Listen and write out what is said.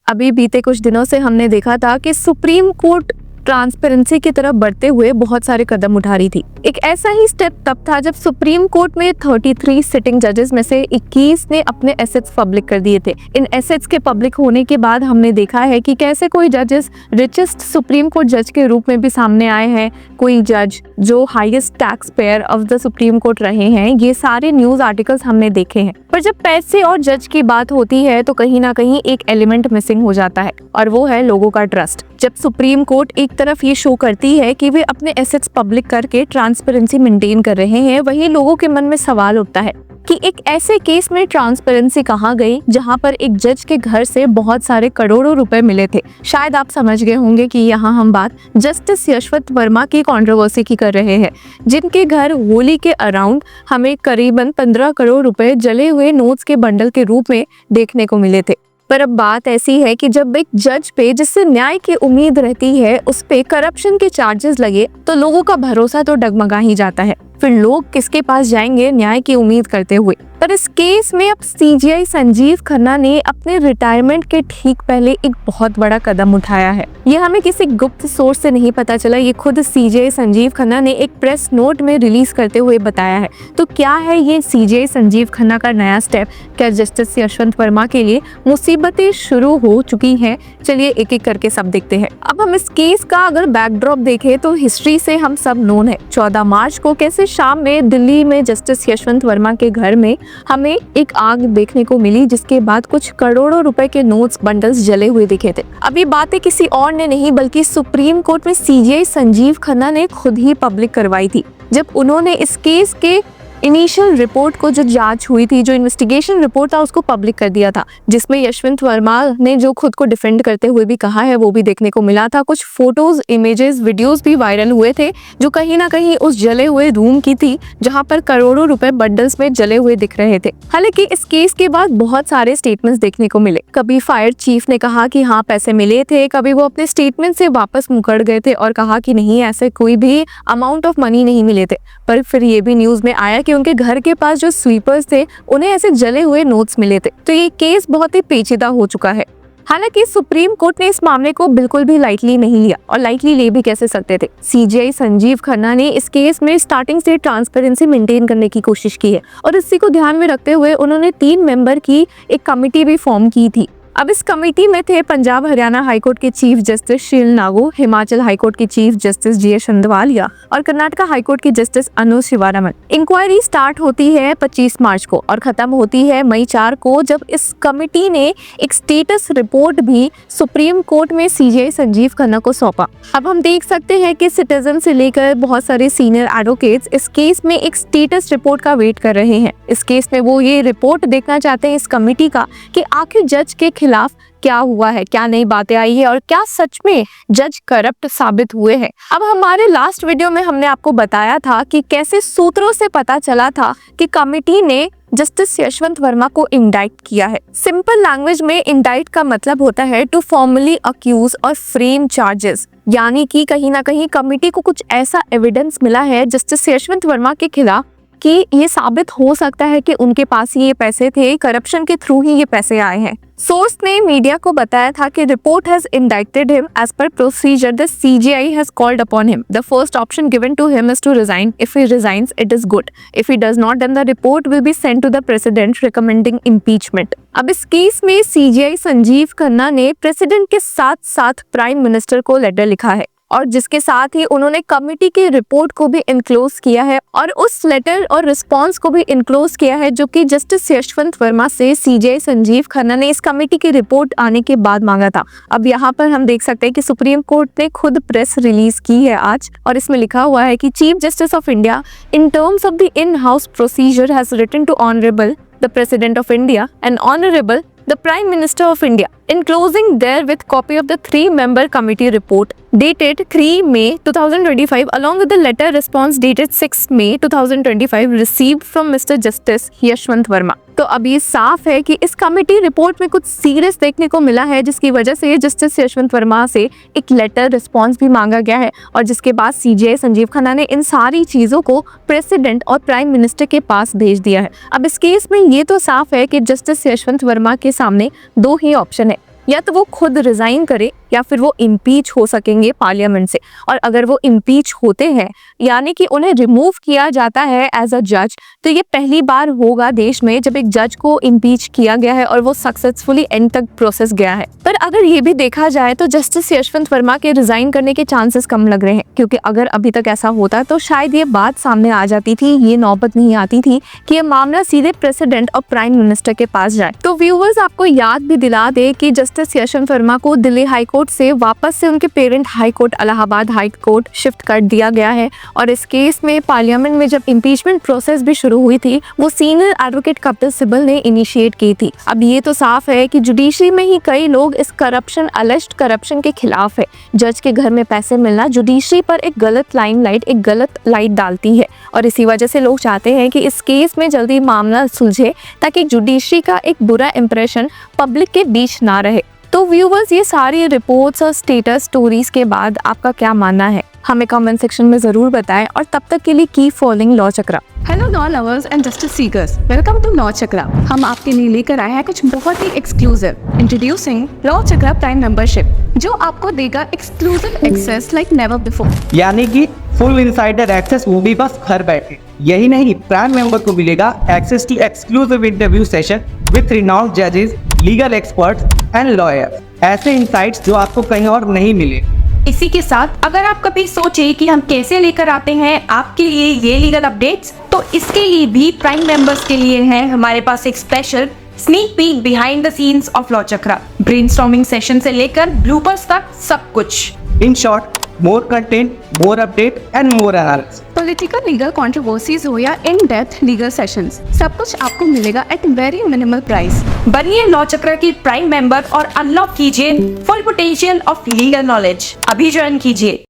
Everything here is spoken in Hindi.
अभी बीते कुछ दिनों से हमने देखा था कि सुप्रीम कोर्ट ट्रांसपेरेंसी की तरफ बढ़ते हुए बहुत सारे कदम उठा रही थी। एक ऐसा ही स्टेप तब था जब सुप्रीम कोर्ट में 33 सिटिंग जजेस में से 21 ने अपने एसेट्स पब्लिक कर दिए थे। इन एसेट्स के पब्लिक होने के बाद हमने देखा है कि कैसे कोई जजेस रिचेस्ट सुप्रीम कोर्ट जज के रूप में भी सामने आए हैं, कोई जज जो highest tax payer of the supreme court रहे हैं। ये सारे न्यूज आर्टिकल्स हमने देखे हैं। पर जब पैसे और जज की बात होती है तो कहीं ना कहीं एक एलिमेंट मिसिंग हो जाता है, और वो है लोगों का ट्रस्ट। जब सुप्रीम कोर्ट एक तरफ ये शो करती है कि वे अपने एसेट्स पब्लिक करके ट्रांसपेरेंसी मेंटेन कर रहे हैं, वहीं लोगों के मन में सवाल उठता है कि एक ऐसे केस में ट्रांसपेरेंसी कहाँ गई जहां पर एक जज के घर से बहुत सारे करोड़ों रुपए मिले थे। शायद आप समझ गए होंगे कि यहाँ हम बात जस्टिस यशवंत वर्मा की कंट्रोवर्सी की कर रहे हैं, जिनके घर होली के अराउंड हमें करीबन 15 करोड़ रुपए जले हुए नोट्स के बंडल के रूप में देखने को मिले थे। पर अब बात ऐसी है कि जब एक जज पे जिससे न्याय की उम्मीद रहती है उस पे करप्शन के चार्जेस लगे तो लोगों का भरोसा तो डगमगा ही जाता है। फिर लोग किसके पास जाएंगे न्याय की उम्मीद करते हुए। पर इस केस में अब सीजेआई संजीव खन्ना ने अपने रिटायरमेंट के ठीक पहले एक बहुत बड़ा कदम उठाया है। ये हमें किसी गुप्त सोर्स से नहीं पता चला, ये खुद सीजेआई संजीव खन्ना ने एक प्रेस नोट में रिलीज करते हुए बताया है। तो क्या है ये सीजेआई संजीव खन्ना का नया स्टेप? क्या जस्टिस यशवंत वर्मा के लिए मुसीबतें शुरू हो चुकी हैं? चलिए एक एक करके सब देखते हैं। अब हम इस केस का अगर बैकड्रॉप देखें तो हिस्ट्री से हम सब नोन है। 14 मार्च को कैसे शाम में दिल्ली में जस्टिस यशवंत वर्मा के घर में हमें एक आग देखने को मिली, जिसके बाद कुछ करोड़ों रुपए के नोट्स बंडल्स जले हुए दिखे थे। अब ये बातें किसी और ने नहीं बल्कि सुप्रीम कोर्ट में सीजेआई संजीव खन्ना ने खुद ही पब्लिक करवाई थी, जब उन्होंने इस केस के इनिशियल रिपोर्ट को, जो जांच हुई थी, जो इन्वेस्टिगेशन रिपोर्ट था, उसको पब्लिक कर दिया था, जिसमें यशवंत वर्मा ने जो खुद को डिफेंड करते हुए भी कहा है वो भी देखने को मिला था। कुछ फोटोज, इमेजेस, वीडियोस भी वायरल हुए थे जो कहीं ना कहीं उस जले हुए रूम की थी जहां पर करोड़ों रुपए बंडल्स में जले हुए दिख रहे थे। हालांकि इस केस के बाद बहुत सारे स्टेटमेंट्स देखने को मिले। कभी फायर चीफ ने कहा कि हाँ पैसे मिले थे, कभी वो अपने स्टेटमेंट से वापस मुकर गए थे और कहा कि नहीं ऐसे कोई भी अमाउंट ऑफ मनी नहीं मिले थे। पर फिर ये भी न्यूज में आया कि उनके घर के पास जो स्वीपर्स थे उन्हें ऐसे जले हुए नोट्स मिले थे। तो ये केस बहुत ही पेचीदा हो चुका है। हालांकि सुप्रीम कोर्ट ने इस मामले को बिल्कुल भी लाइटली नहीं लिया, और लाइटली ले भी कैसे सकते थे। सीजेआई संजीव खन्ना ने इस केस में स्टार्टिंग से ट्रांसपेरेंसी मेंटेन करने की कोशिश की है, और इसी को ध्यान में रखते हुए उन्होंने 3 मेंबर की एक कमेटी भी फॉर्म की थी। अब इस कमेटी में थे पंजाब हरियाणा हाईकोर्ट के चीफ जस्टिस शील नागो, हिमाचल हाईकोर्ट के चीफ जस्टिस जी.एस. चंदवालिया और कर्नाटका हाईकोर्ट के जस्टिस अनुज शिवारामन। इंक्वायरी स्टार्ट होती है 25 मार्च को और खत्म होती है मई 4 को, जब इस कमेटी ने एक स्टेटस रिपोर्ट भी सुप्रीम कोर्ट में सीजेआई संजीव खन्ना को सौंपा। अब हम देख सकते हैं कि सिटीजन से लेकर बहुत सारे सीनियर एडवोकेट्स इस केस में एक स्टेटस रिपोर्ट का वेट कर रहे हैं। इस केस में वो ये रिपोर्ट देखना चाहते हैं इस कमेटी का कि आखिर जज के खिलाफ क्या हुआ है, क्या नई बातें आई है और क्या सच में जज करप्ट साबित हुए हैं। अब हमारे लास्ट वीडियो में हमने आपको बताया था कि कैसे सूत्रों से पता चला था कि कमेटी ने जस्टिस यशवंत वर्मा को इंडाइट किया है। सिंपल लैंग्वेज में इंडाइट का मतलब होता है टू फॉर्मली अक्यूज और फ्रेम चार्जेस, यानी कि कहीं ना कहीं कमेटी को कुछ ऐसा एविडेंस मिला है जस्टिस यशवंत वर्मा के खिलाफ कि ये साबित हो सकता है कि उनके पास ही ये पैसे थे, करप्शन के थ्रू ही ये पैसे आए हैं। सोर्स ने मीडिया को बताया था कि report has indicted him as per procedure the CJI has called upon him. The first option given to him is to resign. If he resigns it is good, if he does not then the report will be sent to the president recommending impeachment. अब इस केस में सीजेआई संजीव खन्ना ने प्रेसिडेंट के साथ साथ प्राइम मिनिस्टर को लेटर लिखा है, और जिसके साथ ही उन्होंने कमेटी की रिपोर्ट को भी इनक्लोज किया है और उस लेटर और रिस्पांस को भी इनक्लोज किया है जो कि जस्टिस यशवंत वर्मा से सीजेआई संजीव खन्ना ने इस कमेटी की रिपोर्ट आने के बाद मांगा था। अब यहाँ पर हम देख सकते हैं कि सुप्रीम कोर्ट ने खुद प्रेस रिलीज की है आज, और इसमें लिखा हुआ है कि chief justice of India in terms of the in house procedure has written to honourable the president of India and honourable the Prime Minister of India, enclosing therewith copy of the 3-member committee report dated 3 May 2025 along with the letter response dated 6 May 2025 received from Mr. Justice Yashwant Verma. तो अब ये साफ है कि इस कमेटी रिपोर्ट में कुछ सीरियस देखने को मिला है, जिसकी वजह से जस्टिस यशवंत वर्मा से एक लेटर रिस्पांस भी मांगा गया है, और जिसके बाद सीजेआई संजीव खन्ना ने इन सारी चीजों को प्रेसिडेंट और प्राइम मिनिस्टर के पास भेज दिया है। अब इस केस में ये तो साफ है कि जस्टिस यशवंत वर्मा के सामने 2 ही ऑप्शन है। या तो वो खुद रिजाइन करे या फिर वो इम्पीच हो सकेंगे पार्लियामेंट से। और अगर वो इम्पीच होते हैं यानी कि उन्हें रिमूव किया जाता है एज अ जज, तो ये पहली बार होगा देश में जब एक जज को इम्पीच किया गया है और वो सक्सेसफुली एंड तक प्रोसेस गया है। पर अगर ये भी देखा जाए तो जस्टिस यशवंत वर्मा के रिजाइन करने के चांसेस कम लग रहे हैं, क्योंकि अगर अभी तक ऐसा होता तो शायद ये बात सामने आ जाती थी, ये नौबत नहीं आती थी कि ये मामला सीधे प्रेसिडेंट और प्राइम मिनिस्टर के पास जाए। तो व्यूअर्स, आपको याद भी दिला दे कि जस्टिस यशवंत वर्मा को दिल्ली हाई कोर्ट से वापस से उनके parent high court Allahabad high court shift कर दिया गया है। और इस केस में पार्लियामेंट में जब इम्पीचमेंट प्रोसेस भी शुरू हुई थी, वो सीनियर एडवोकेट कपिल सिब्बल ने इनिशिएट की थी। अब ये तो साफ है कि जुडिशरी में ही कई लोग इस करप्शन, अलेज्ड करप्शन के खिलाफ है। जज के घर में पैसे मिलना जुडिशरी पर एक गलत लाइमलाइट, एक गलत लाइट डालती है, और इसी वजह से लोग चाहते हैं कि इस केस में जल्दी मामला सुलझे ताकि जुडिशरी का एक बुरा इंप्रेशन पब्लिक के बीच ना रहे। तो व्यूवर्स, ये सारी रिपोर्ट्स और स्टेटस स्टोरीज के बाद आपका क्या मानना है, हमें कमेंट सेक्शन में जरूर बताएं। और तब तक के लिए keep following law Chakra. Hello law lovers and justice seekers, welcome to law Chakra. हम आपके लिए लेकर आए हैं कुछ बहुत ही exclusive. Introducing law Chakra prime membership, जो आपको देगा exclusive access like never before. यानी कि फुल इनसाइडर एक्सेस, वो भी बस घर बैठे। यही नहीं, प्राइम मेंबर को मिलेगा access to exclusive interview session with renowned जजेस, लीगल एक्सपर्ट्स एंड लॉयर्स। ऐसे इनसाइट्स जो आपको कहीं और नहीं मिले। इसी के साथ अगर आप कभी सोचे कि हम कैसे लेकर आते हैं आपके लिए ये लीगल अपडेट्स, तो इसके लिए भी प्राइम मेंबर्स के लिए है हमारे पास एक special sneak peek behind the scenes of law chakra. Brainstorming session से लेकर ब्लूपर्स तक सब कुछ। In short, more content, more update and more analysis. Political legal controversies हो या इन डेप्थ लीगल सेशंस, सब कुछ आपको मिलेगा एट वेरी मिनिमल प्राइस। बनिए लॉ चक्र की प्राइम मेंबर और अनलॉक कीजिए full potential of legal knowledge. अभी ज्वाइन कीजिए।